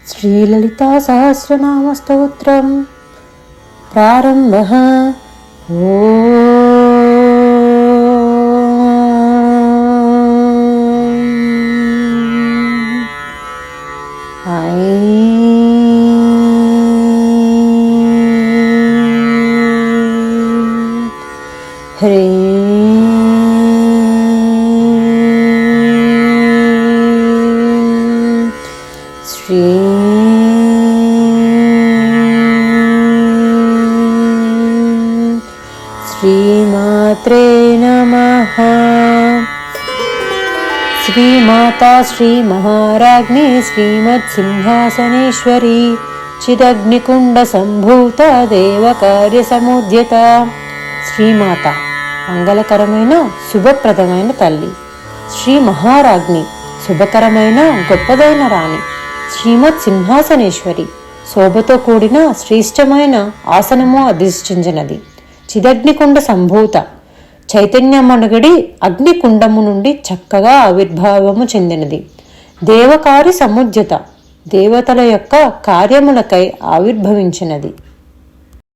శ్రీలలితా సహస్రనామ స్తోత్రం ప్రారంభః. శ్రీమాత్రే నమః. శ్రీమాతా శ్రీ మహారాజ్ఞి శ్రీమత్సింహాసనేశ్వరి చిదగ్నికుండ సంభూత దేవకార్య సముద్యత. శ్రీమాత మంగళకరమైన శుభప్రదమైన తల్లి. శ్రీ మహారాజ్ఞి శుభకరమైన గొప్పదైన రాణి. శ్రీమత్ సింహాసనేశ్వరి శోభతో కూడిన శ్రేష్టమైన ఆసనము అధిష్ఠించినది. చిదగ్నికుండ సంభూత చైతన్యమనగడి అగ్నికుండము నుండి చక్కగా ఆవిర్భావము చెందినది. దేవకార్య సముద్యత దేవతల యొక్క కార్యములకై ఆవిర్భవించినది.